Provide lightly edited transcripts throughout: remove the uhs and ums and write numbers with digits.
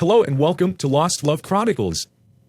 Hello and welcome to Lost Love Chronicles.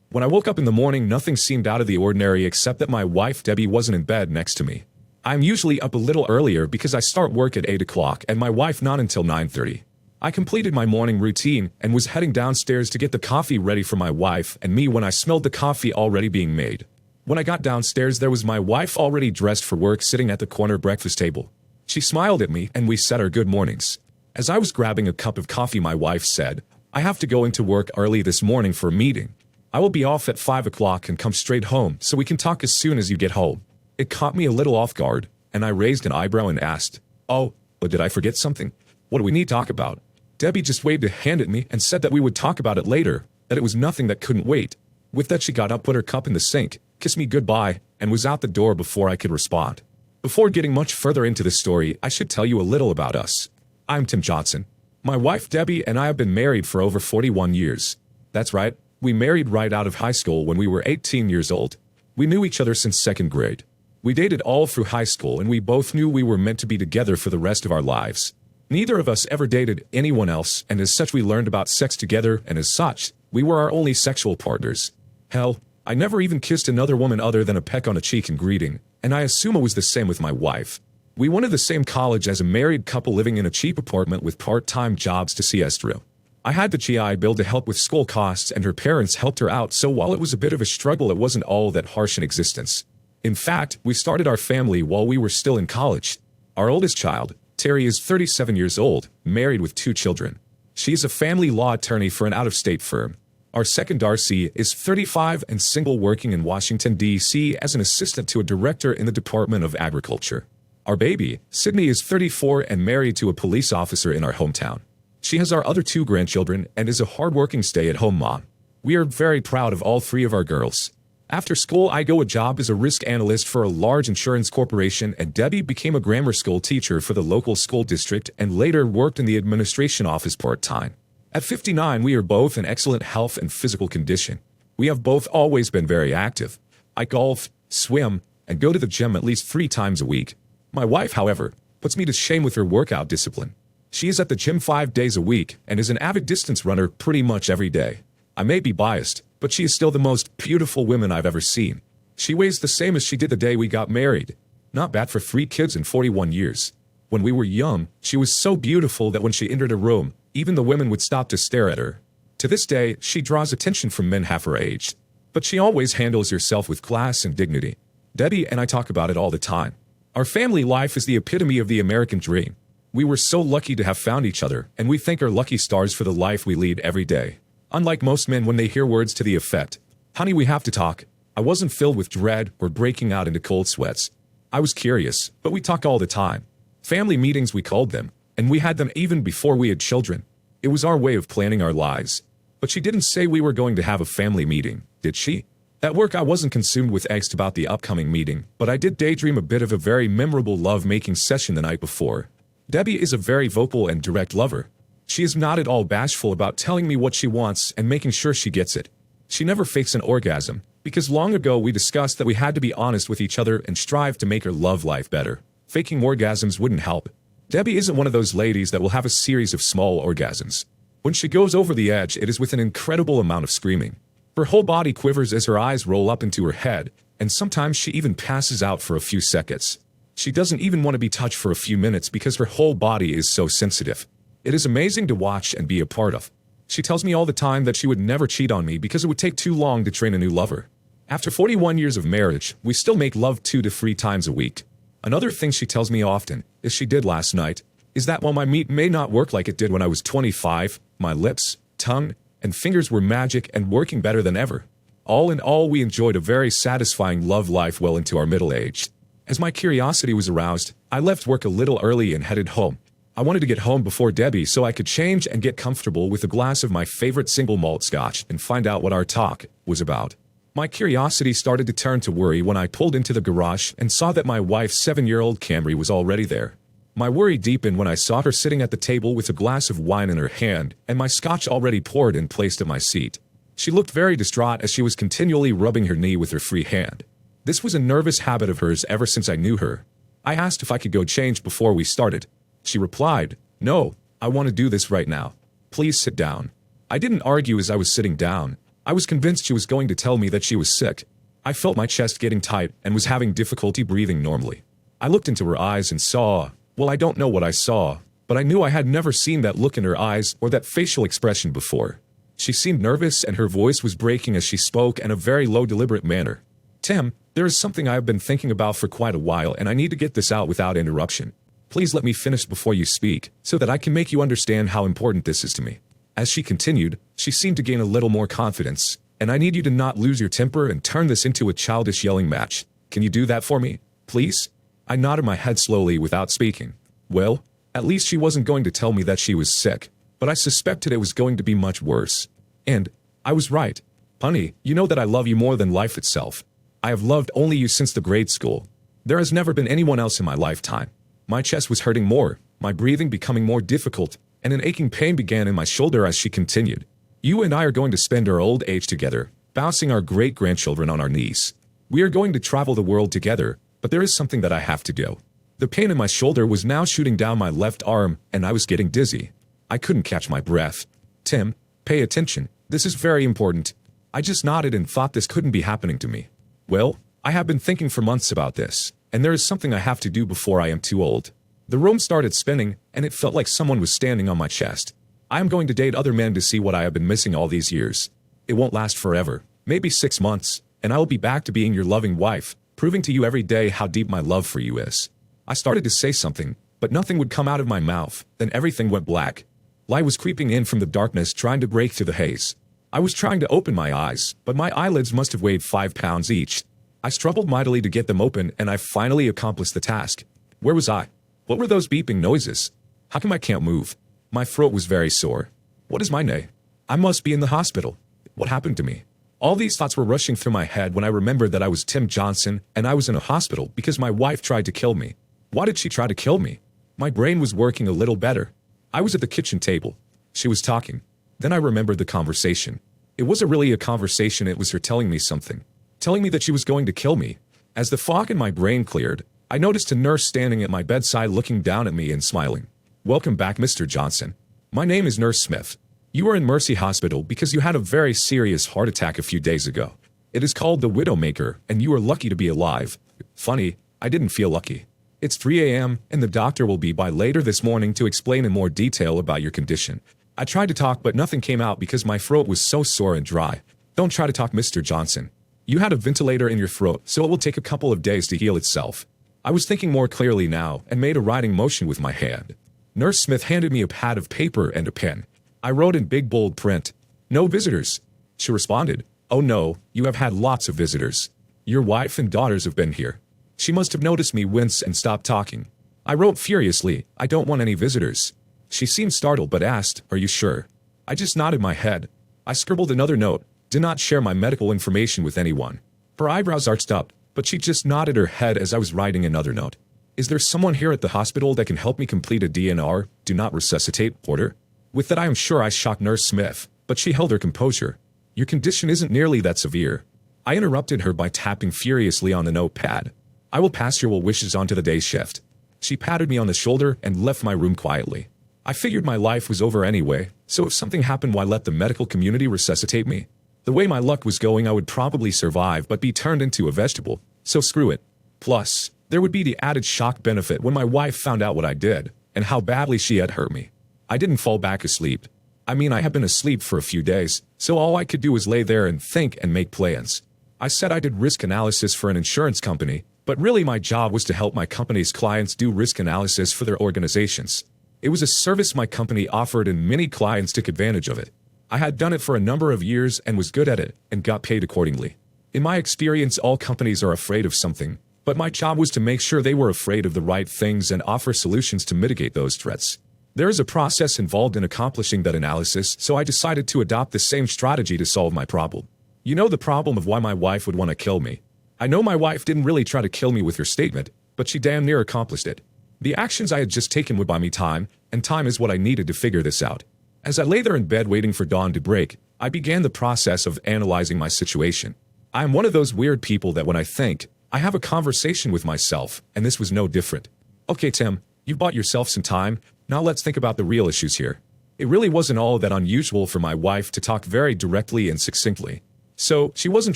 When I woke up in the morning, nothing seemed out of the ordinary except that my wife Debbie wasn't in bed next to me. I'm usually up a little earlier because I start work at 8 o'clock and my wife not until 9:30. I completed my morning routine and was heading downstairs to get the coffee ready for my wife and me when I smelled the coffee already being made. When I got downstairs, there was my wife already dressed for work sitting at the corner breakfast table. She smiled at me and we said our good mornings. As I was grabbing a cup of coffee, my wife said, "I have to go into work early this morning for a meeting. I will be off at 5 o'clock and come straight home so we can talk as soon as you get home." It caught me a little off guard, and I raised an eyebrow and asked, "Oh, but did I forget something? What do we need to talk about?" Debbie just waved a hand at me and said that we would talk about it later, that it was nothing that couldn't wait. With that, she got up, put her cup in the sink, kissed me goodbye, and was out the door before I could respond. Before getting much further into the story, I should tell you a little about us. I'm Tim Johnson. My wife Debbie and I have been married for over 41 years. That's right, we married right out of high school when we were 18 years old. We knew each other since second grade. We dated all through high school and we both knew we were meant to be together for the rest of our lives. Neither of us ever dated anyone else, and as such we learned about sex together, and as such, we were our only sexual partners. Hell, I never even kissed another woman other than a peck on a cheek in greeting, and I assume it was the same with my wife. We went to the same college as a married couple living in a cheap apartment with part-time jobs to see us through. I had the GI Bill to help with school costs and her parents helped her out, so while it was a bit of a struggle, it wasn't all that harsh in existence. In fact, we started our family while we were still in college. Our oldest child, Terry, is 37 years old, married with 2 children. She is a family law attorney for an out-of-state firm. Our second, Darcy, is 35 and single, working in Washington, D.C. as an assistant to a director in the Department of Agriculture. Our baby, Sydney, is 34 and married to a police officer in our hometown. She has our other 2 grandchildren and is a hard-working stay-at-home mom. We are very proud of all 3 of our girls. After school, I go a job as a risk analyst for a large insurance corporation, and Debbie became a grammar school teacher for the local school district and later worked in the administration office part-time. At 59, we are both in excellent health and physical condition. We have both always been very active. I golf, swim, and go to the gym at least 3 times a week. My wife, however, puts me to shame with her workout discipline. She is at the gym 5 days a week and is an avid distance runner pretty much every day. I may be biased, but she is still the most beautiful woman I've ever seen. She weighs the same as she did the day we got married. Not bad for 3 kids and 41 years. When we were young, she was so beautiful that when she entered a room, even the women would stop to stare at her. To this day, she draws attention from men half her age. But she always handles herself with class and dignity. Debbie and I talk about it all the time. Our family life is the epitome of the American dream. We were so lucky to have found each other, and we thank our lucky stars for the life we lead every day. Unlike most men, when they hear words to the effect, "Honey, we have to talk," I wasn't filled with dread or breaking out into cold sweats. I was curious, but we talk all the time. Family meetings, we called them, and we had them even before we had children. It was our way of planning our lives. But she didn't say we were going to have a family meeting, did she? At work, I wasn't consumed with angst about the upcoming meeting, but I did daydream a bit of a very memorable love-making session the night before. Debbie is a very vocal and direct lover. She is not at all bashful about telling me what she wants and making sure she gets it. She never fakes an orgasm, because long ago we discussed that we had to be honest with each other and strive to make her love life better. Faking orgasms wouldn't help. Debbie isn't one of those ladies that will have a series of small orgasms. When she goes over the edge, it is with an incredible amount of screaming. Her whole body quivers as her eyes roll up into her head, and sometimes she even passes out for a few seconds. She doesn't even want to be touched for a few minutes because her whole body is so sensitive. It is amazing to watch and be a part of. She tells me all the time that she would never cheat on me because it would take too long to train a new lover. After 41 years of marriage, we still make love 2 to 3 times a week. Another thing she tells me often, as she did last night, is that while my meat may not work like it did when I was 25, my lips, tongue, and fingers were magic and working better than ever. All in all, we enjoyed a very satisfying love life well into our middle age. As my curiosity was aroused, I left work a little early and headed home. I wanted to get home before Debbie so I could change and get comfortable with a glass of my favorite single malt scotch and find out what our talk was about. My curiosity started to turn to worry when I pulled into the garage and saw that my wife's 7-year-old Camry was already there. My worry deepened when I saw her sitting at the table with a glass of wine in her hand and my scotch already poured and placed at my seat. She looked very distraught as she was continually rubbing her knee with her free hand. This was a nervous habit of hers ever since I knew her. I asked if I could go change before we started. She replied, "No, I want to do this right now. Please sit down." I didn't argue as I was sitting down. I was convinced she was going to tell me that she was sick. I felt my chest getting tight and was having difficulty breathing normally. I looked into her eyes and saw, well, I don't know what I saw, but I knew I had never seen that look in her eyes or that facial expression before. She seemed nervous and her voice was breaking as she spoke in a very low, deliberate manner. Tim, there is something I have been thinking about for quite a while and I need to get this out without interruption. Please let me finish before you speak, so that I can make you understand how important this is to me. As she continued, she seemed to gain a little more confidence, and I need you to not lose your temper and turn this into a childish yelling match. Can you do that for me, please? I nodded my head slowly without speaking. Well, at least she wasn't going to tell me that she was sick, but I suspected it was going to be much worse. And I was right. Honey, you know that I love you more than life itself. I have loved only you since the grade school. There has never been anyone else in my lifetime. My chest was hurting more, my breathing becoming more difficult, and an aching pain began in my shoulder as she continued. You and I are going to spend our old age together, bouncing our great-grandchildren on our knees. We are going to travel the world together, but there is something that I have to do. The pain in my shoulder was now shooting down my left arm, and I was getting dizzy. I couldn't catch my breath. Tim, pay attention. This is very important. I just nodded and thought this couldn't be happening to me. Well, I have been thinking for months about this, and there is something I have to do before I am too old. The room started spinning, and it felt like someone was standing on my chest. I am going to date other men to see what I have been missing all these years. It won't last forever, maybe 6 months, and I will be back to being your loving wife, proving to you every day how deep my love for you is. I started to say something, but nothing would come out of my mouth, then everything went black. Light was creeping in from the darkness trying to break through the haze. I was trying to open my eyes, but my eyelids must have weighed 5 pounds each. I struggled mightily to get them open, and I finally accomplished the task. Where was I? What were those beeping noises? How come I can't move? My throat was very sore. What is my name? I must be in the hospital. What happened to me? All these thoughts were rushing through my head when I remembered that I was Tim Johnson, and I was in a hospital because my wife tried to kill me. Why did she try to kill me? My brain was working a little better. I was at the kitchen table. She was talking. Then I remembered the conversation. It wasn't really a conversation, it was her telling me something. Telling me that she was going to kill me. As the fog in my brain cleared, I noticed a nurse standing at my bedside looking down at me and smiling. Welcome back, Mr. Johnson. My name is Nurse Smith. You are in Mercy Hospital because you had a very serious heart attack a few days ago. It is called the Widowmaker, and you are lucky to be alive. Funny, I didn't feel lucky. It's 3 a.m., and the doctor will be by later this morning to explain in more detail about your condition. I tried to talk, but nothing came out because my throat was so sore and dry. Don't try to talk, Mr. Johnson. You had a ventilator in your throat, so it will take a couple of days to heal itself. I was thinking more clearly now and made a writing motion with my hand. Nurse Smith handed me a pad of paper and a pen. I wrote in big bold print, "No visitors." She responded, "Oh no, you have had lots of visitors. Your wife and daughters have been here." She must have noticed me wince and stopped talking. I wrote furiously, "I don't want any visitors." She seemed startled but asked, "Are you sure?" I just nodded my head. I scribbled another note, "Do not share my medical information with anyone." Her eyebrows arched up, but she just nodded her head as I was writing another note. "Is there someone here at the hospital that can help me complete a DNR, do not resuscitate, order?" With that I am sure I shocked Nurse Smith, but she held her composure. "Your condition isn't nearly that severe." I interrupted her by tapping furiously on the notepad. "I will pass your well wishes on to the day shift." She patted me on the shoulder and left my room quietly. I figured my life was over anyway, so if something happened, why let the medical community resuscitate me? The way my luck was going, I would probably survive but be turned into a vegetable, so screw it. Plus, there would be the added shock benefit when my wife found out what I did, and how badly she had hurt me. I didn't fall back asleep. I mean, I had been asleep for a few days, so all I could do was lay there and think and make plans. I said I did risk analysis for an insurance company, but really my job was to help my company's clients do risk analysis for their organizations. It was a service my company offered and many clients took advantage of it. I had done it for a number of years and was good at it, and got paid accordingly. In my experience, all companies are afraid of something, but my job was to make sure they were afraid of the right things and offer solutions to mitigate those threats. There is a process involved in accomplishing that analysis, so I decided to adopt the same strategy to solve my problem. You know the problem of why my wife would want to kill me. I know my wife didn't really try to kill me with her statement, but she damn near accomplished it. The actions I had just taken would buy me time, and time is what I needed to figure this out. As I lay there in bed waiting for dawn to break, I began the process of analyzing my situation. I am one of those weird people that when I think, I have a conversation with myself, and this was no different. Okay, Tim, you bought yourself some time, now let's think about the real issues here. It really wasn't all that unusual for my wife to talk very directly and succinctly. So, she wasn't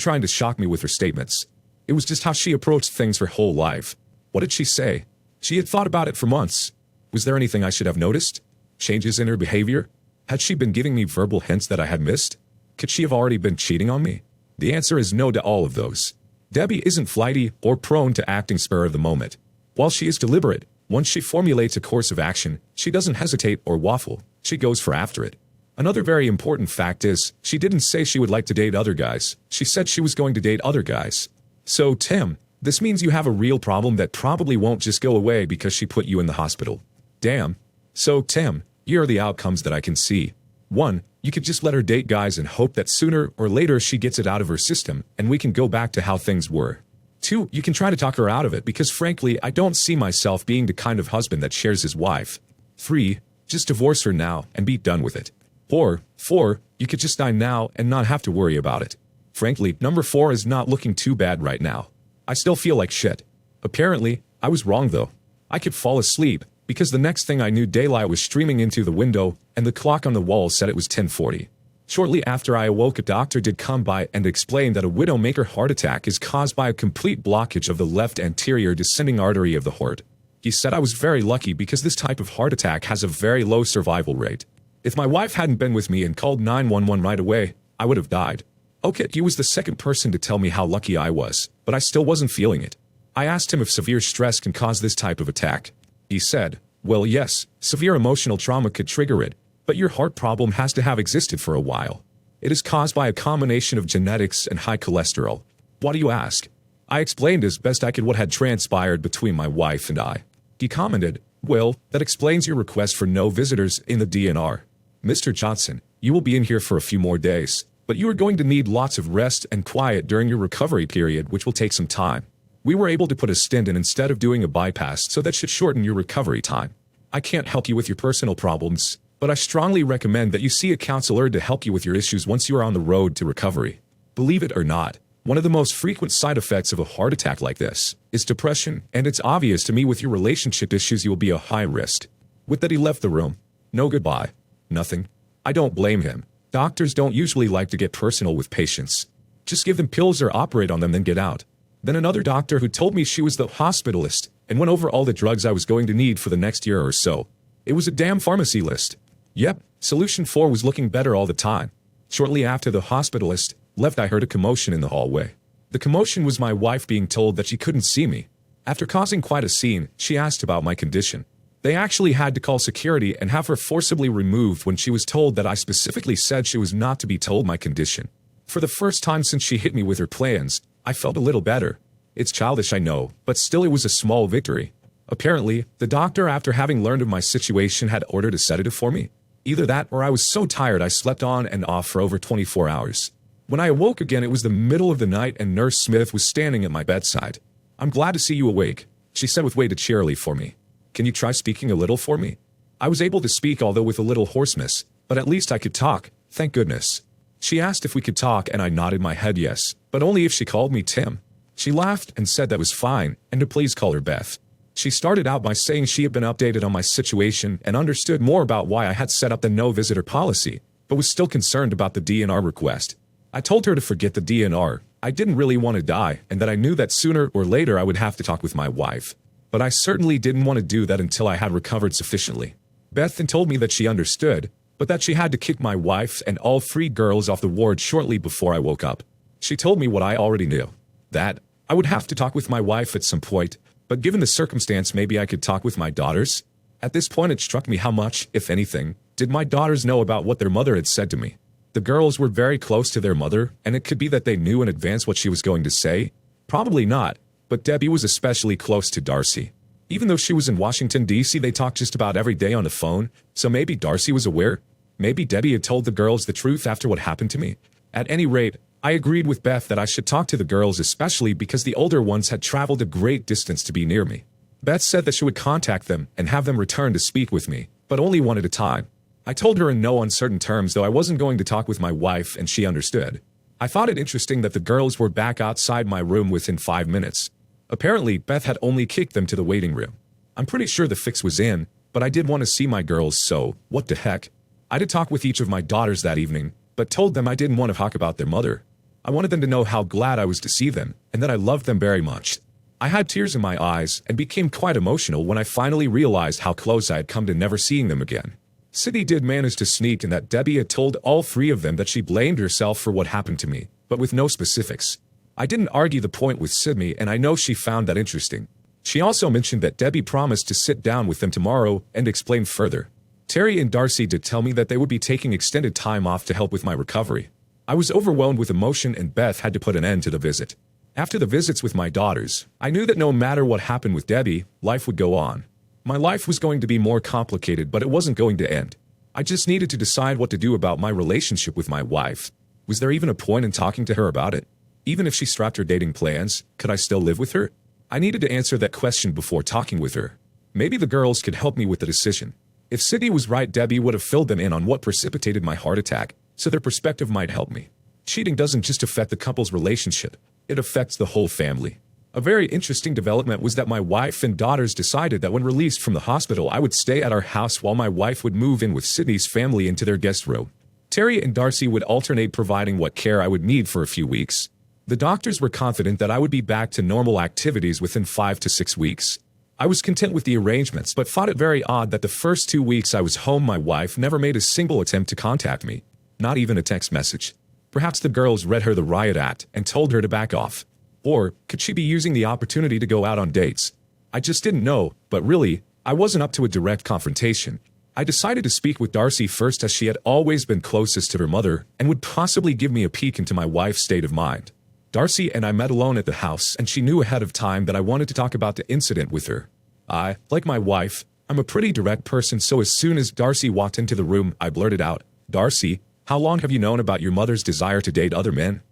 trying to shock me with her statements. It was just how she approached things her whole life. What did she say? She had thought about it for months. Was there anything I should have noticed? Changes in her behavior? Had she been giving me verbal hints that I had missed? Could she have already been cheating on me? The answer is no to all of those. Debbie isn't flighty or prone to acting spur of the moment. While she is deliberate, once she formulates a course of action, she doesn't hesitate or waffle. She goes for after it. Another very important fact is, she didn't say she would like to date other guys. She said she was going to date other guys. So, Tim, this means you have a real problem that probably won't just go away because she put you in the hospital. Damn. So, Tim, here are the outcomes that I can see. 1. You could just let her date guys and hope that sooner or later she gets it out of her system and we can go back to how things were. 2. You can try to talk her out of it because frankly, I don't see myself being the kind of husband that shares his wife. 3. Just divorce her now and be done with it. Or 4. You could just die now and not have to worry about it. Frankly, number 4 is not looking too bad right now. I still feel like shit. Apparently, I was wrong though. I could fall asleep, because the next thing I knew daylight was streaming into the window, and the clock on the wall said it was 10:40. Shortly after I awoke, a doctor did come by and explain that a widowmaker heart attack is caused by a complete blockage of the left anterior descending artery of the heart. He said I was very lucky because this type of heart attack has a very low survival rate. If my wife hadn't been with me and called 911 right away, I would have died. Okay, he was the second person to tell me how lucky I was, but I still wasn't feeling it. I asked him if severe stress can cause this type of attack. He said, well, yes, severe emotional trauma could trigger it, but your heart problem has to have existed for a while. It is caused by a combination of genetics and high cholesterol. Why do you ask? I explained as best I could what had transpired between my wife and I. He commented, well, that explains your request for no visitors in the DNR. Mr. Johnson, you will be in here for a few more days, but you are going to need lots of rest and quiet during your recovery period, which will take some time. We were able to put a stent in instead of doing a bypass, so that should shorten your recovery time. I can't help you with your personal problems, but I strongly recommend that you see a counselor to help you with your issues once you are on the road to recovery. Believe it or not, one of the most frequent side effects of a heart attack like this is depression, and it's obvious to me with your relationship issues you will be a high risk. With that, he left the room. No goodbye. Nothing. I don't blame him. Doctors don't usually like to get personal with patients. Just give them pills or operate on them, then get out. Then another doctor who told me she was the hospitalist and went over all the drugs I was going to need for the next year or so. It was a damn pharmacy list. Yep, solution 4 was looking better all the time. Shortly after the hospitalist left, I heard a commotion in the hallway. The commotion was my wife being told that she couldn't see me. After causing quite a scene, she asked about my condition. They actually had to call security and have her forcibly removed when she was told that I specifically said she was not to be told my condition. For the first time since she hit me with her plans, I felt a little better. It's childish, I know, but still it was a small victory. Apparently, the doctor, after having learned of my situation, had ordered a sedative for me. Either that or I was so tired I slept on and off for over 24 hours. When I awoke again, it was the middle of the night and Nurse Smith was standing at my bedside. I'm glad to see you awake, she said with weighted cheerily for me. Can you try speaking a little for me? I was able to speak, although with a little hoarseness, but at least I could talk, thank goodness. She asked if we could talk and I nodded my head yes, but only if she called me Tim. She laughed and said that was fine, and to please call her Beth. She started out by saying she had been updated on my situation and understood more about why I had set up the no visitor policy, but was still concerned about the DNR request. I told her to forget the DNR. I didn't really want to die, and that I knew that sooner or later I would have to talk with my wife. But I certainly didn't want to do that until I had recovered sufficiently. Beth then told me that she understood, but that she had to kick my wife and all 3 girls off the ward shortly before I woke up. She told me what I already knew. That I would have to talk with my wife at some point, but given the circumstance, maybe I could talk with my daughters. At this point, it struck me how much, if anything, did my daughters know about what their mother had said to me. The girls were very close to their mother, and it could be that they knew in advance what she was going to say. Probably not, but Debbie was especially close to Darcy. Even though she was in Washington, D.C., they talked just about every day on the phone, so maybe Darcy was aware. Maybe Debbie had told the girls the truth after what happened to me. At any rate, I agreed with Beth that I should talk to the girls, especially because the older ones had traveled a great distance to be near me. Beth said that she would contact them and have them return to speak with me, but only one at a time. I told her in no uncertain terms, though I wasn't going to talk with my wife, and she understood. I thought it interesting that the girls were back outside my room within 5 minutes. Apparently, Beth had only kicked them to the waiting room. I'm pretty sure the fix was in, but I did want to see my girls, so what the heck? I did talk with each of my daughters that evening, but told them I didn't want to talk about their mother. I wanted them to know how glad I was to see them, and that I loved them very much. I had tears in my eyes and became quite emotional when I finally realized how close I had come to never seeing them again. Sydney did manage to sneak in that Debbie had told all three of them that she blamed herself for what happened to me, but with no specifics. I didn't argue the point with Sydney, and I know she found that interesting. She also mentioned that Debbie promised to sit down with them tomorrow and explain further. Terry and Darcy did tell me that they would be taking extended time off to help with my recovery. I was overwhelmed with emotion, and Beth had to put an end to the visit. After the visits with my daughters, I knew that no matter what happened with Debbie, life would go on. My life was going to be more complicated, but it wasn't going to end. I just needed to decide what to do about my relationship with my wife. Was there even a point in talking to her about it? Even if she scrapped her dating plans, could I still live with her? I needed to answer that question before talking with her. Maybe the girls could help me with the decision. If Sydney was right, Debbie would have filled them in on what precipitated my heart attack, so their perspective might help me. Cheating doesn't just affect the couple's relationship, it affects the whole family. A very interesting development was that my wife and daughters decided that when released from the hospital, I would stay at our house while my wife would move in with Sydney's family into their guest room. Terry and Darcy would alternate providing what care I would need for a few weeks. The doctors were confident that I would be back to normal activities within 5 to 6 weeks. I was content with the arrangements, but thought it very odd that the first 2 weeks I was home, my wife never made a single attempt to contact me. Not even a text message. Perhaps the girls read her the riot act and told her to back off. Or could she be using the opportunity to go out on dates? I just didn't know, but really, I wasn't up to a direct confrontation. I decided to speak with Darcy first, as she had always been closest to her mother and would possibly give me a peek into my wife's state of mind. Darcy and I met alone at the house, and she knew ahead of time that I wanted to talk about the incident with her. I, like my wife, I'm a pretty direct person, so as soon as Darcy walked into the room, I blurted out, "Darcy, how long have you known about your mother's desire to date other men?"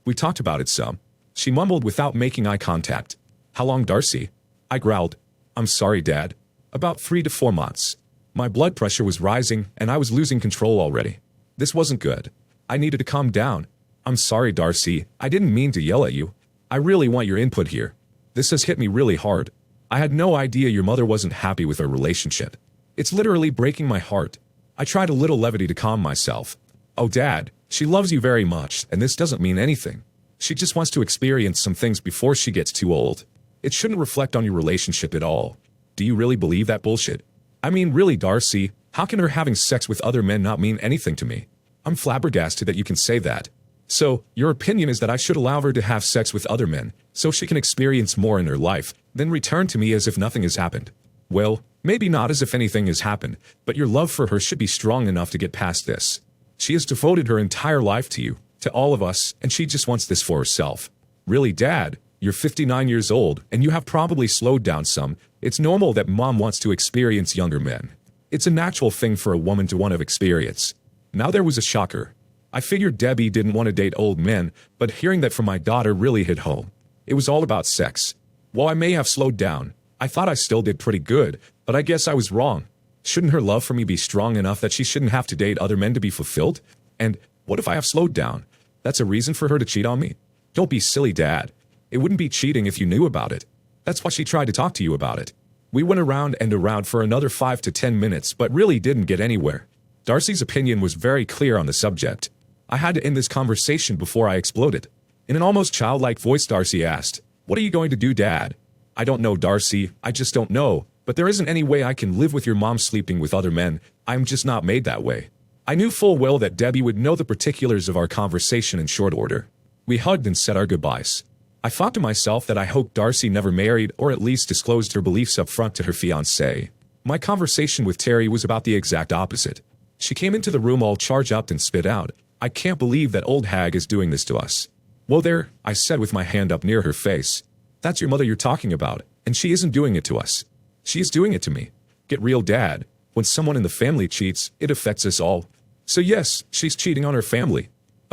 We talked about it some." She mumbled without making eye contact. "How long, Darcy?" I growled. "I'm sorry, Dad. About 3 to 4 months." My blood pressure was rising, and I was losing control already. This wasn't good. I needed to calm down. "I'm sorry, Darcy. I didn't mean to yell at you. I really want your input here. This has hit me really hard. I had no idea your mother wasn't happy with our relationship. It's literally breaking my heart." I tried a little levity to calm myself. "Oh, Dad, she loves you very much, and this doesn't mean anything. She just wants to experience some things before she gets too old. It shouldn't reflect on your relationship at all." "Do you really believe that bullshit?" "I mean, really, Darcy, how can her having sex with other men not mean anything to me? I'm flabbergasted that you can say that. So, your opinion is that I should allow her to have sex with other men, so she can experience more in her life, then return to me as if nothing has happened? Well, maybe not as if anything has happened, but your love for her should be strong enough to get past this. She has devoted her entire life to you, to all of us, and she just wants this for herself. Really, Dad, you're 59 years old, and you have probably slowed down some. It's normal that Mom wants to experience younger men. It's a natural thing for a woman to want to experience." Now there was a shocker. I figured Debbie didn't want to date old men, but hearing that from my daughter really hit home. It was all about sex. While I may have slowed down, I thought I still did pretty good, but I guess I was wrong. Shouldn't her love for me be strong enough that she shouldn't have to date other men to be fulfilled? And what if I have slowed down? That's a reason for her to cheat on me? Don't be silly, Dad. It wouldn't be cheating if you knew about it. That's why she tried to talk to you about it. We went around and around for another 5 to 10 minutes, but really didn't get anywhere. Darcy's opinion was very clear on the subject. I had to end this conversation before I exploded. In an almost childlike voice, Darcy asked, "What are you going to do, Dad?" "I don't know, Darcy. I just don't know. But there isn't any way I can live with your mom sleeping with other men. I'm just not made that way." I knew full well that Debbie would know the particulars of our conversation in short order. We hugged and said our goodbyes. I thought to myself that I hoped Darcy never married, or at least disclosed her beliefs up front to her fiancé. My conversation with Terry was about the exact opposite. She came into the room all charged up and spit out, "I can't believe that old hag is doing this to us." "Well there," I said with my hand up near her face. "That's your mother you're talking about, and she isn't doing it to us. She is doing it to me. Get real, Dad. When someone in the family cheats, it affects us all. So yes, she's cheating on her family."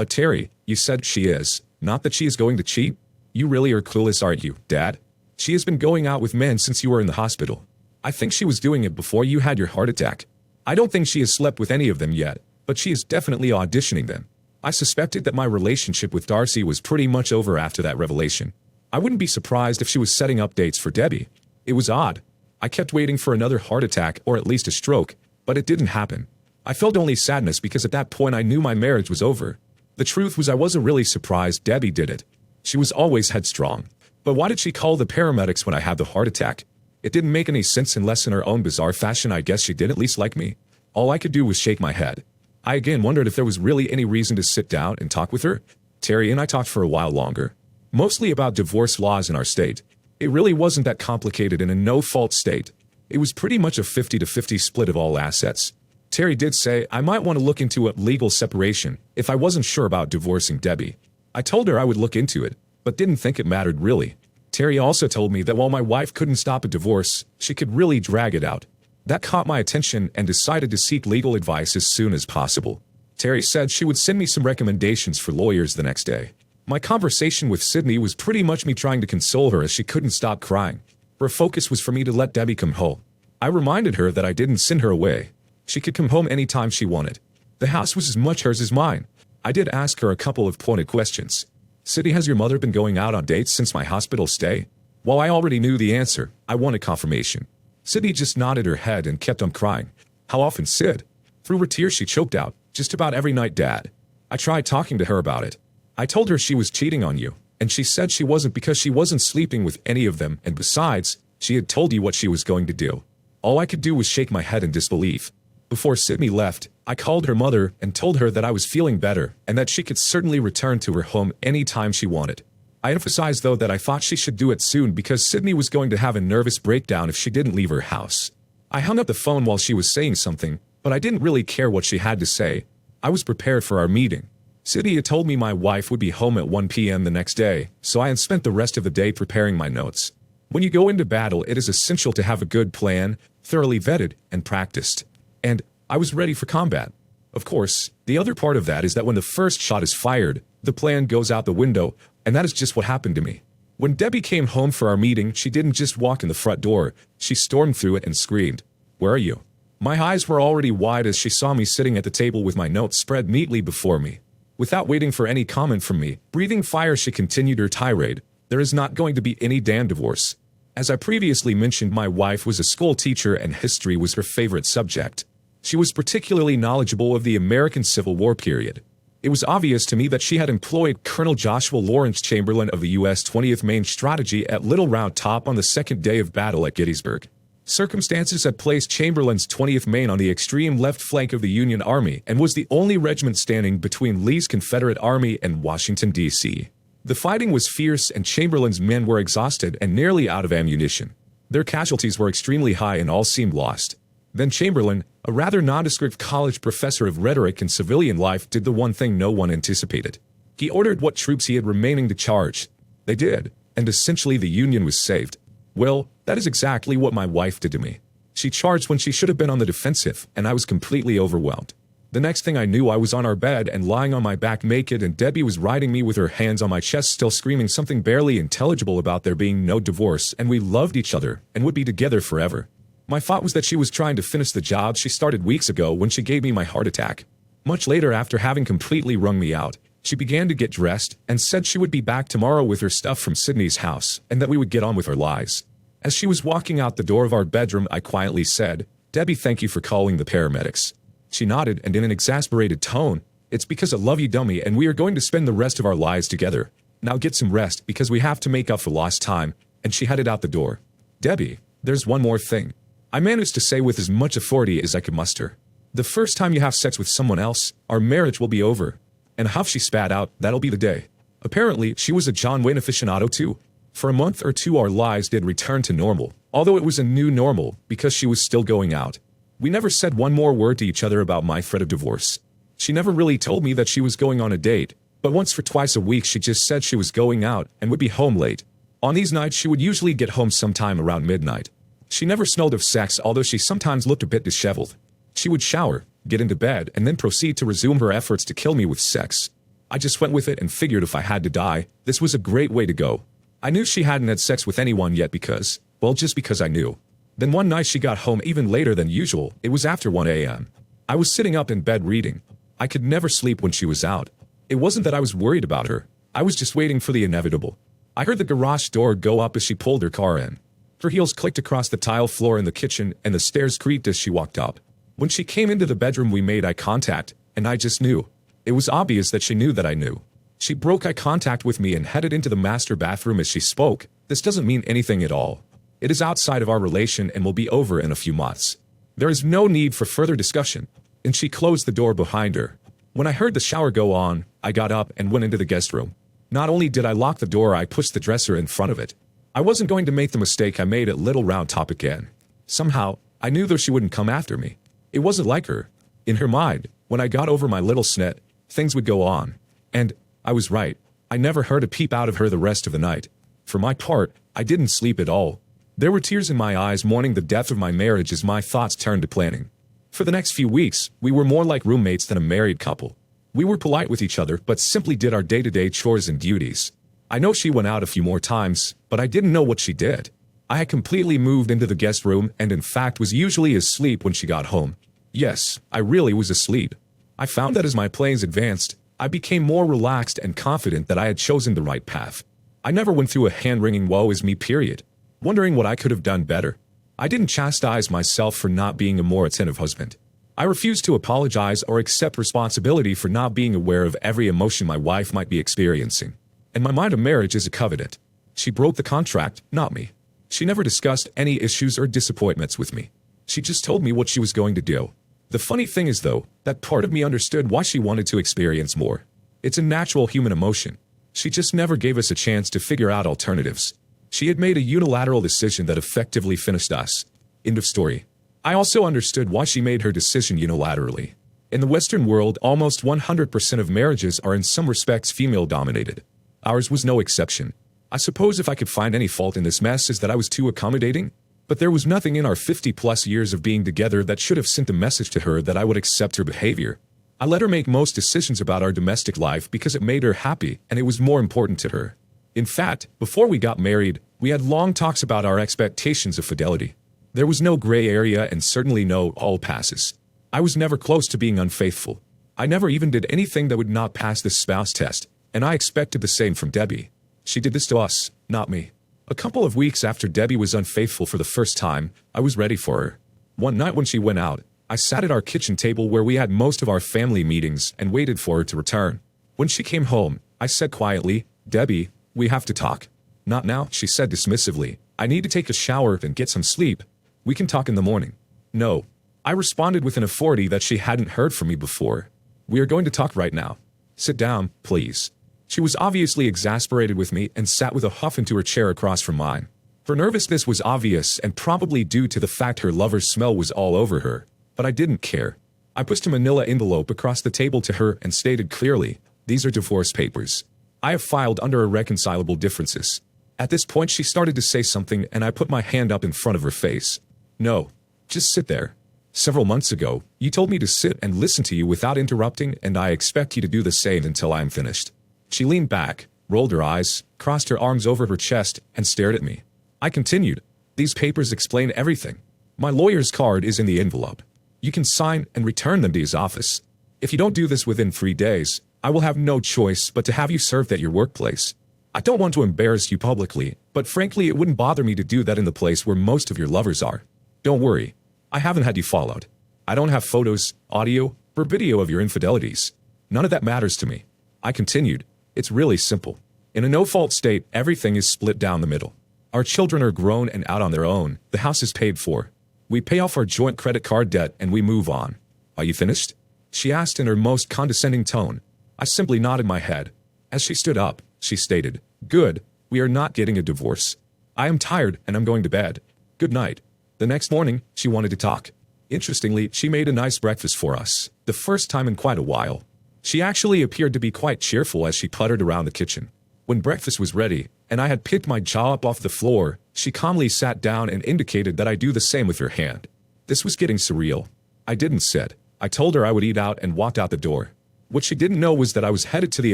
Terry, you said she is, not that she is going to cheat? You really are clueless, aren't you, Dad? She has been going out with men since you were in the hospital. I think she was doing it before you had your heart attack. I don't think she has slept with any of them yet, but she is definitely auditioning them. I suspected that my relationship with Darcy was pretty much over after that revelation. I wouldn't be surprised if she was setting up dates for Debbie. It was odd. I kept waiting for another heart attack or at least a stroke, but it didn't happen. I felt only sadness because at that point I knew my marriage was over. The truth was I wasn't really surprised Debbie did it. She was always headstrong. But why did she call the paramedics when I had the heart attack? It didn't make any sense unless in her own bizarre fashion I guess she did at least like me. All I could do was shake my head. I again wondered if there was really any reason to sit down and talk with her. Terry and I talked for a while longer. Mostly about divorce laws in our state. It really wasn't that complicated in a no-fault state. It was pretty much a 50-50 split of all assets. Terry did say I might want to look into a legal separation if I wasn't sure about divorcing Debbie. I told her I would look into it, but didn't think it mattered really. Terry also told me that while my wife couldn't stop a divorce, she could really drag it out. That caught my attention and decided to seek legal advice as soon as possible. Terry said she would send me some recommendations for lawyers the next day. My conversation with Sydney was pretty much me trying to console her as she couldn't stop crying. Her focus was for me to let Debbie come home. I reminded her that I didn't send her away. She could come home anytime she wanted. The house was as much hers as mine. I did ask her a couple of pointed questions. Sydney, has your mother been going out on dates since my hospital stay? While I already knew the answer, I wanted confirmation. Sydney just nodded her head and kept on crying. How often, Sid? Through her tears she choked out, just about every night, Dad. I tried talking to her about it. I told her she was cheating on you, and she said she wasn't because she wasn't sleeping with any of them, and besides, she had told you what she was going to do. All I could do was shake my head in disbelief. Before Sydney left, I called her mother and told her that I was feeling better and that she could certainly return to her home any time she wanted. I emphasized though that I thought she should do it soon because Sydney was going to have a nervous breakdown if she didn't leave her house. I hung up the phone while she was saying something, but I didn't really care what she had to say. I was prepared for our meeting. Sydney had told me my wife would be home at 1 p.m. the next day, so I had spent the rest of the day preparing my notes. When you go into battle, it is essential to have a good plan, thoroughly vetted and practiced. And I was ready for combat. Of course, the other part of that is that when the first shot is fired, the plan goes out the window, and that is just what happened to me. When Debbie came home for our meeting, she didn't just walk in the front door, she stormed through it and screamed, "Where are you?" My eyes were already wide as she saw me sitting at the table with my notes spread neatly before me. Without waiting for any comment from me, breathing fire, she continued her tirade. There is not going to be any damn divorce. As I previously mentioned, my wife was a school teacher and history was her favorite subject. She was particularly knowledgeable of the American Civil War period. It was obvious to me that she had employed Colonel Joshua Lawrence Chamberlain of the U.S. 20th Maine Strategy at Little Round Top on the second day of battle at Gettysburg. Circumstances had placed Chamberlain's 20th Maine on the extreme left flank of the Union Army and was the only regiment standing between Lee's Confederate Army and Washington, D.C. The fighting was fierce and Chamberlain's men were exhausted and nearly out of ammunition. Their casualties were extremely high and all seemed lost. Then Chamberlain, a rather nondescript college professor of rhetoric and civilian life, did the one thing no one anticipated. He ordered what troops he had remaining to charge. They did, and essentially the Union was saved. Well, that is exactly what my wife did to me. She charged when she should have been on the defensive, and I was completely overwhelmed. The next thing I knew, I was on our bed and lying on my back naked, and Debbie was riding me with her hands on my chest, still screaming something barely intelligible about there being no divorce, and we loved each other and would be together forever. My thought was that she was trying to finish the job she started weeks ago when she gave me my heart attack. Much later, after having completely wrung me out, she began to get dressed and said she would be back tomorrow with her stuff from Sydney's house and that we would get on with our lives. As she was walking out the door of our bedroom, I quietly said, "Debbie, thank you for calling the paramedics." She nodded, and in an exasperated tone, "It's because I love you, dummy, and we are going to spend the rest of our lives together. Now get some rest because we have to make up for lost time," and she headed out the door. "Debbie, there's one more thing," I managed to say with as much authority as I could muster. "The first time you have sex with someone else, our marriage will be over." And huff, she spat out, "That'll be the day." Apparently, she was a John Wayne aficionado too. For a month or two, our lives did return to normal, although it was a new normal because she was still going out. We never said one more word to each other about my threat of divorce. She never really told me that she was going on a date, but once or twice a week she just said she was going out and would be home late. On these nights she would usually get home sometime around midnight. She never smelled of sex, although she sometimes looked a bit disheveled. She would shower, get into bed, and then proceed to resume her efforts to kill me with sex. I just went with it and figured if I had to die, this was a great way to go. I knew she hadn't had sex with anyone yet because, well, just because I knew. Then one night she got home even later than usual. It was after 1 a.m. I was sitting up in bed reading. I could never sleep when she was out. It wasn't that I was worried about her. I was just waiting for the inevitable. I heard the garage door go up as she pulled her car in. Her heels clicked across the tile floor in the kitchen, and the stairs creaked as she walked up. When she came into the bedroom, we made eye contact, and I just knew. It was obvious that she knew that I knew. She broke eye contact with me and headed into the master bathroom as she spoke. This doesn't mean anything at all. It is outside of our relation and will be over in a few months. There is no need for further discussion. And she closed the door behind her. When I heard the shower go on, I got up and went into the guest room. Not only did I lock the door, I pushed the dresser in front of it. I wasn't going to make the mistake I made at Little Round Top again. Somehow, I knew though she wouldn't come after me. It wasn't like her. In her mind, when I got over my little snet, things would go on. And I was right. I never heard a peep out of her the rest of the night. For my part, I didn't sleep at all. There were tears in my eyes mourning the death of my marriage as my thoughts turned to planning. For the next few weeks, we were more like roommates than a married couple. We were polite with each other but simply did our day-to-day chores and duties. I know she went out a few more times, but I didn't know what she did. I had completely moved into the guest room and in fact was usually asleep when she got home. Yes, I really was asleep. I found that as my plans advanced, I became more relaxed and confident that I had chosen the right path. I never went through a hand-wringing woe is me period, wondering what I could have done better. I didn't chastise myself for not being a more attentive husband. I refused to apologize or accept responsibility for not being aware of every emotion my wife might be experiencing. In my mind, a marriage is a covenant. She broke the contract, not me. She never discussed any issues or disappointments with me. She just told me what she was going to do. The funny thing is, though, that part of me understood why she wanted to experience more. It's a natural human emotion. She just never gave us a chance to figure out alternatives. She had made a unilateral decision that effectively finished us. End of story. I also understood why she made her decision unilaterally. In the Western world, almost 100% of marriages are in some respects female-dominated. Ours was no exception. I suppose if I could find any fault in this mess is that I was too accommodating. But there was nothing in our 50-plus years of being together that should have sent a message to her that I would accept her behavior. I let her make most decisions about our domestic life because it made her happy and it was more important to her. In fact, before we got married, we had long talks about our expectations of fidelity. There was no gray area and certainly no all passes. I was never close to being unfaithful. I never even did anything that would not pass the spouse test, and I expected the same from Debbie. She did this to us, not me. A couple of weeks after Debbie was unfaithful for the first time, I was ready for her. One night when she went out, I sat at our kitchen table where we had most of our family meetings and waited for her to return. When she came home, I said quietly, "Debbie, we have to talk." "Not now," she said dismissively. "I need to take a shower and get some sleep. We can talk in the morning." "No." I responded with an authority that she hadn't heard from me before. "We are going to talk right now. Sit down, please." She was obviously exasperated with me and sat with a huff into her chair across from mine. Her nervousness was obvious and probably due to the fact her lover's smell was all over her, but I didn't care. I pushed a manila envelope across the table to her and stated clearly, "These are divorce papers. I have filed under irreconcilable differences." At this point she started to say something and I put my hand up in front of her face. "No, just sit there. Several months ago, you told me to sit and listen to you without interrupting and I expect you to do the same until I am finished." She leaned back, rolled her eyes, crossed her arms over her chest, and stared at me. I continued, "These papers explain everything. My lawyer's card is in the envelope. You can sign and return them to his office. If you don't do this within 3 days, I will have no choice but to have you served at your workplace. I don't want to embarrass you publicly, but frankly it wouldn't bother me to do that in the place where most of your lovers are. Don't worry, I haven't had you followed. I don't have photos, audio, or video of your infidelities. None of that matters to me." I continued, "It's really simple. In a no-fault state, everything is split down the middle. Our children are grown and out on their own, the house is paid for. We pay off our joint credit card debt and we move on. Are you finished?" she asked in her most condescending tone. I simply nodded my head. As she stood up, she stated, "Good, we are not getting a divorce. I am tired and I'm going to bed. Good night." The next morning, she wanted to talk. Interestingly, she made a nice breakfast for us, the first time in quite a while. She actually appeared to be quite cheerful as she puttered around the kitchen. When breakfast was ready, and I had picked my jaw up off the floor, she calmly sat down and indicated that I do the same with her hand. This was getting surreal. I didn't sit. I told her I would eat out and walked out the door. What she didn't know was that I was headed to the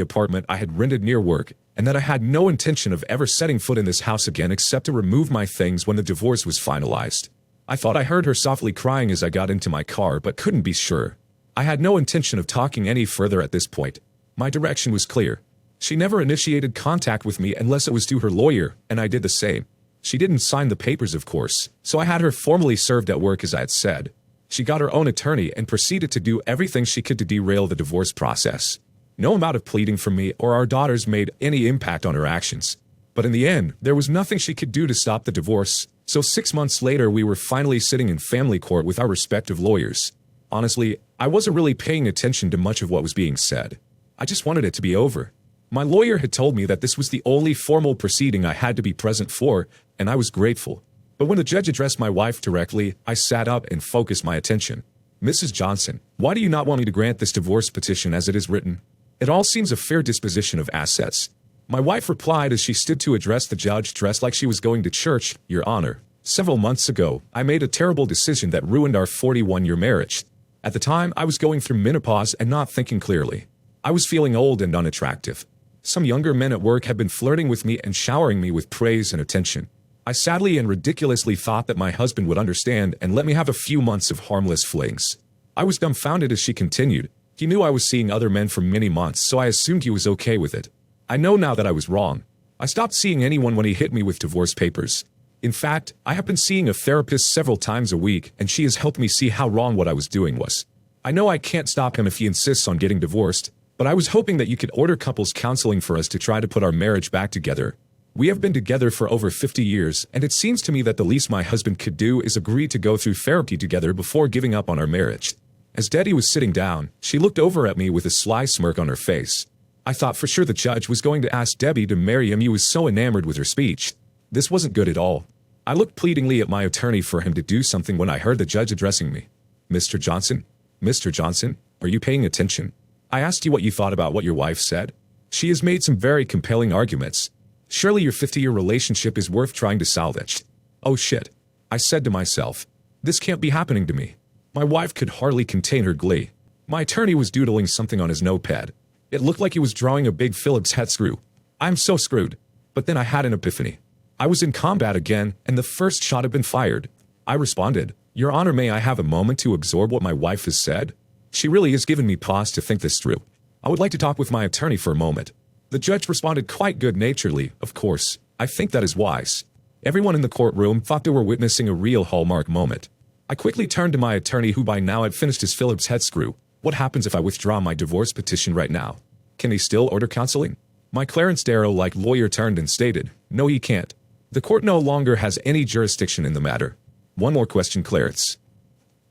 apartment I had rented near work, and that I had no intention of ever setting foot in this house again except to remove my things when the divorce was finalized. I thought I heard her softly crying as I got into my car but couldn't be sure. I had no intention of talking any further at this point. My direction was clear. She never initiated contact with me unless it was to her lawyer, and I did the same. She didn't sign the papers, of course, so I had her formally served at work as I had said. She got her own attorney and proceeded to do everything she could to derail the divorce process. No amount of pleading from me or our daughters made any impact on her actions. But in the end, there was nothing she could do to stop the divorce, so 6 months later we were finally sitting in family court with our respective lawyers. Honestly, I wasn't really paying attention to much of what was being said. I just wanted it to be over. My lawyer had told me that this was the only formal proceeding I had to be present for, and I was grateful. But when the judge addressed my wife directly, I sat up and focused my attention. Mrs. Johnson, why do you not want me to grant this divorce petition as it is written? It all seems a fair disposition of assets. My wife replied as she stood to address the judge dressed like she was going to church, Your Honor. Several months ago, I made a terrible decision that ruined our 41-year marriage. At the time, I was going through menopause and not thinking clearly. I was feeling old and unattractive. Some younger men at work had been flirting with me and showering me with praise and attention. I sadly and ridiculously thought that my husband would understand and let me have a few months of harmless flings. I was dumbfounded as she continued. He knew I was seeing other men for many months, so I assumed he was okay with it. I know now that I was wrong. I stopped seeing anyone when he hit me with divorce papers. In fact, I have been seeing a therapist several times a week, and she has helped me see how wrong what I was doing was. I know I can't stop him if he insists on getting divorced, but I was hoping that you could order couples counseling for us to try to put our marriage back together. We have been together for over 50 years, and it seems to me that the least my husband could do is agree to go through therapy together before giving up on our marriage. As Debbie was sitting down, she looked over at me with a sly smirk on her face. I thought for sure the judge was going to ask Debbie to marry him. He was so enamored with her speech. This wasn't good at all. I looked pleadingly at my attorney for him to do something when I heard the judge addressing me. Mr. Johnson? Mr. Johnson, are you paying attention? I asked you what you thought about what your wife said. She has made some very compelling arguments. Surely your 50-year relationship is worth trying to salvage. Oh shit. I said to myself. This can't be happening to me. My wife could hardly contain her glee. My attorney was doodling something on his notepad. It looked like he was drawing a big Phillips head screw. I'm so screwed. But then I had an epiphany. I was in combat again, and the first shot had been fired. I responded, Your Honor, may I have a moment to absorb what my wife has said? She really has given me pause to think this through. I would like to talk with my attorney for a moment. The judge responded quite good-naturedly, of course. I think that is wise. Everyone in the courtroom thought they were witnessing a real hallmark moment. I quickly turned to my attorney, who by now had finished his Phillips head screw. What happens if I withdraw my divorce petition right now? Can he still order counseling? My Clarence Darrow-like lawyer turned and stated, No, he can't. The court no longer has any jurisdiction in the matter. One more question, Clarence.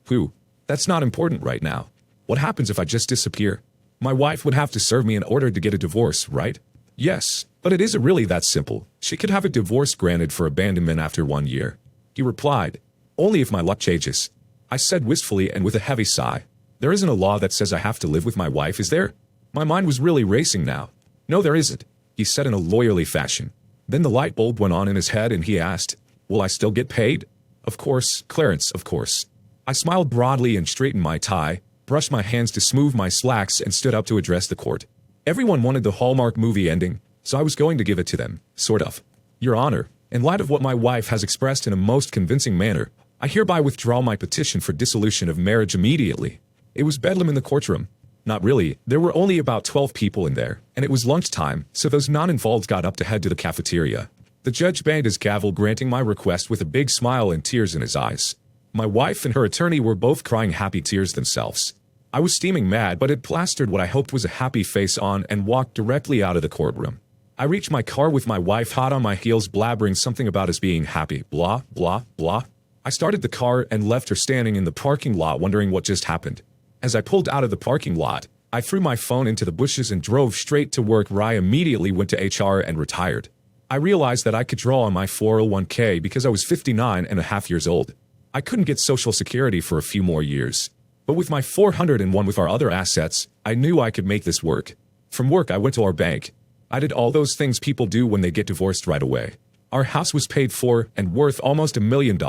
Who? That's not important right now. What happens if I just disappear? My wife would have to serve me an order to get a divorce, right? Yes, but it isn't really that simple. She could have a divorce granted for abandonment after 1 year. He replied, Only if my luck changes. I said wistfully and with a heavy sigh. There isn't a law that says I have to live with my wife, is there? My mind was really racing now. No, there isn't, he said in a lawyerly fashion. Then the light bulb went on in his head and he asked, Will I still get paid? Of course, Clarence, of course. I smiled broadly and straightened my tie, brushed my hands to smooth my slacks, and stood up to address the court. Everyone wanted the Hallmark movie ending, so I was going to give it to them, sort of. Your Honor, in light of what my wife has expressed in a most convincing manner, I hereby withdraw my petition for dissolution of marriage immediately. It was bedlam in the courtroom. Not really, there were only about 12 people in there, and it was lunchtime, so those non-involved got up to head to the cafeteria. The judge banged his gavel, granting my request with a big smile and tears in his eyes. My wife and her attorney were both crying happy tears themselves. I was steaming mad, but had plastered what I hoped was a happy face on and walked directly out of the courtroom. I reached my car with my wife hot on my heels, blabbering something about us being happy, blah, blah, blah. I started the car and left her standing in the parking lot wondering what just happened. As I pulled out of the parking lot, I threw my phone into the bushes and drove straight to work, where I immediately went to HR and retired. I realized that I could draw on my 401k because I was 59 and a half years old. I couldn't get Social Security for a few more years. But with my 401 with our other assets, I knew I could make this work. From work, I went to our bank. I did all those things people do when they get divorced right away. Our house was paid for and worth almost $1 million.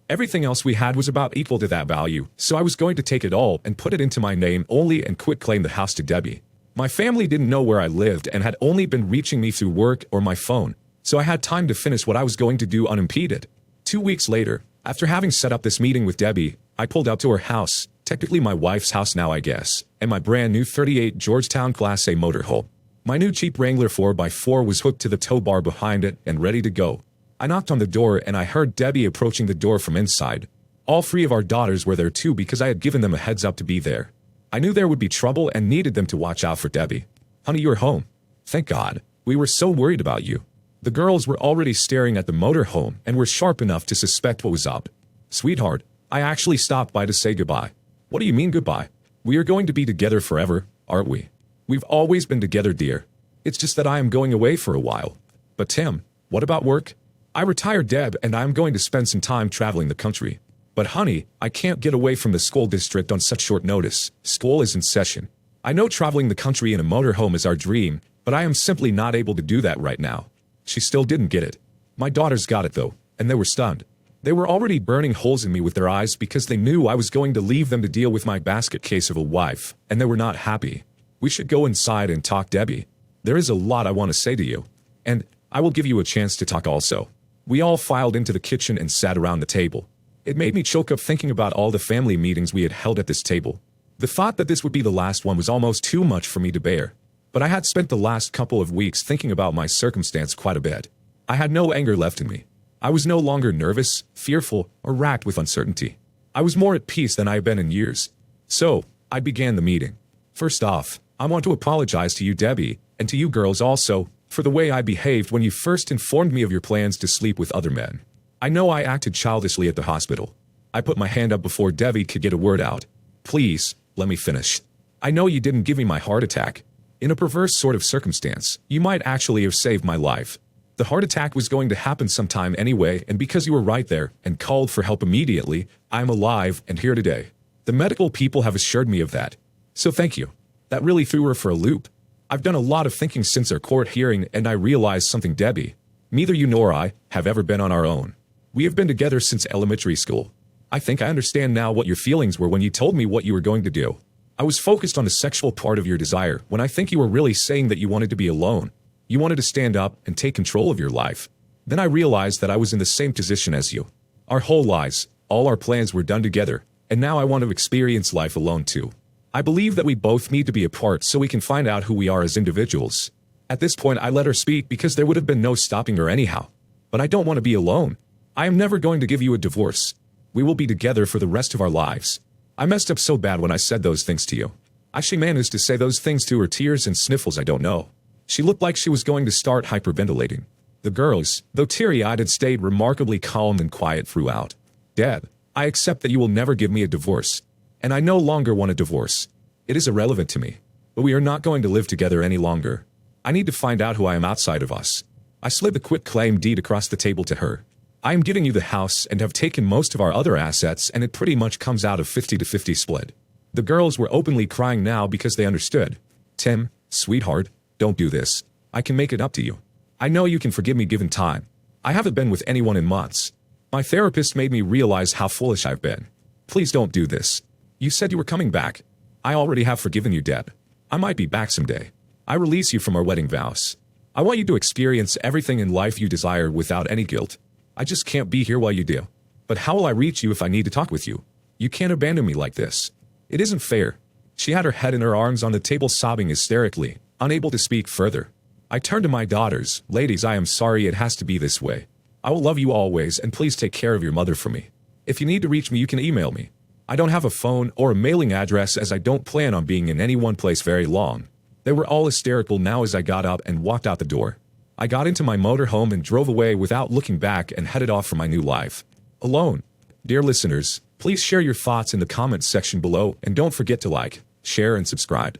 Everything else we had was about equal to that value, so I was going to take it all and put it into my name only and quit-claim the house to Debbie. My family didn't know where I lived and had only been reaching me through work or my phone, so I had time to finish what I was going to do unimpeded. 2 weeks later, after having set up this meeting with Debbie, I pulled out to her house, technically my wife's house now I guess, and my brand new 38 Georgetown Class A motorhome. My new cheap Wrangler 4x4 was hooked to the tow bar behind it and ready to go. I knocked on the door and I heard Debbie approaching the door from inside. All three of our daughters were there too because I had given them a heads up to be there. I knew there would be trouble and needed them to watch out for Debbie. Honey, you're home. Thank God. We were so worried about you. The girls were already staring at the motorhome and were sharp enough to suspect what was up. Sweetheart, I actually stopped by to say goodbye. What do you mean goodbye? We are going to be together forever, aren't we? We've always been together, dear. It's just that I am going away for a while. But Tim, what about work? I retired, Deb, and I'm going to spend some time traveling the country. But honey, I can't get away from the school district on such short notice. School is in session. I know traveling the country in a motorhome is our dream, but I am simply not able to do that right now. She still didn't get it. My daughters got it though, and they were stunned. They were already burning holes in me with their eyes because they knew I was going to leave them to deal with my basket case of a wife, and they were not happy. We should go inside and talk, Debbie. There is a lot I want to say to you. And I will give you a chance to talk also. We all filed into the kitchen and sat around the table. It made me choke up thinking about all the family meetings we had held at this table. The thought that this would be the last one was almost too much for me to bear. But I had spent the last couple of weeks thinking about my circumstance quite a bit. I had no anger left in me. I was no longer nervous, fearful, or racked with uncertainty. I was more at peace than I had been in years. So, I began the meeting. First off, I want to apologize to you, Debbie, and to you girls also, for the way I behaved when you first informed me of your plans to sleep with other men. I know I acted childishly at the hospital. I put my hand up before Debbie could get a word out. Please, let me finish. I know you didn't give me my heart attack. In a perverse sort of circumstance, you might actually have saved my life. The heart attack was going to happen sometime anyway, and because you were right there and called for help immediately, I'm alive and here today. The medical people have assured me of that. So thank you. That really threw her for a loop. I've done a lot of thinking since our court hearing, and I realized something, Debbie. Neither you nor I have ever been on our own. We have been together since elementary school. I think I understand now what your feelings were when you told me what you were going to do. I was focused on the sexual part of your desire when I think you were really saying that you wanted to be alone. You wanted to stand up and take control of your life. Then I realized that I was in the same position as you. Our whole lives, all our plans were done together, and now I want to experience life alone too. I believe that we both need to be apart so we can find out who we are as individuals. At this point, I let her speak because there would have been no stopping her anyhow. But I don't want to be alone. I am never going to give you a divorce. We will be together for the rest of our lives. I messed up so bad when I said those things to you. She managed to say those things to her tears and sniffles, I don't know. She looked like she was going to start hyperventilating. The girls, though teary-eyed, had stayed remarkably calm and quiet throughout. Deb, I accept that you will never give me a divorce. And I no longer want a divorce. It is irrelevant to me. But we are not going to live together any longer. I need to find out who I am outside of us. I slid the quitclaim deed across the table to her. I am giving you the house and have taken most of our other assets, and it pretty much comes out of 50-50 split. The girls were openly crying now because they understood. Tim, sweetheart, don't do this. I can make it up to you. I know you can forgive me given time. I haven't been with anyone in months. My therapist made me realize how foolish I've been. Please don't do this. You said you were coming back. I already have forgiven you, Deb. I might be back someday. I release you from our wedding vows. I want you to experience everything in life you desire without any guilt. I just can't be here while you do. But how will I reach you if I need to talk with you? You can't abandon me like this. It isn't fair. She had her head in her arms on the table, sobbing hysterically, unable to speak further. I turned to my daughters. Ladies, I am sorry it has to be this way. I will love you always, and please take care of your mother for me. If you need to reach me, you can email me. I don't have a phone or a mailing address as I don't plan on being in any one place very long. They were all hysterical now as I got up and walked out the door. I got into my motorhome and drove away without looking back and headed off for my new life. Alone. Dear listeners, please share your thoughts in the comments section below and don't forget to like, share, and subscribe.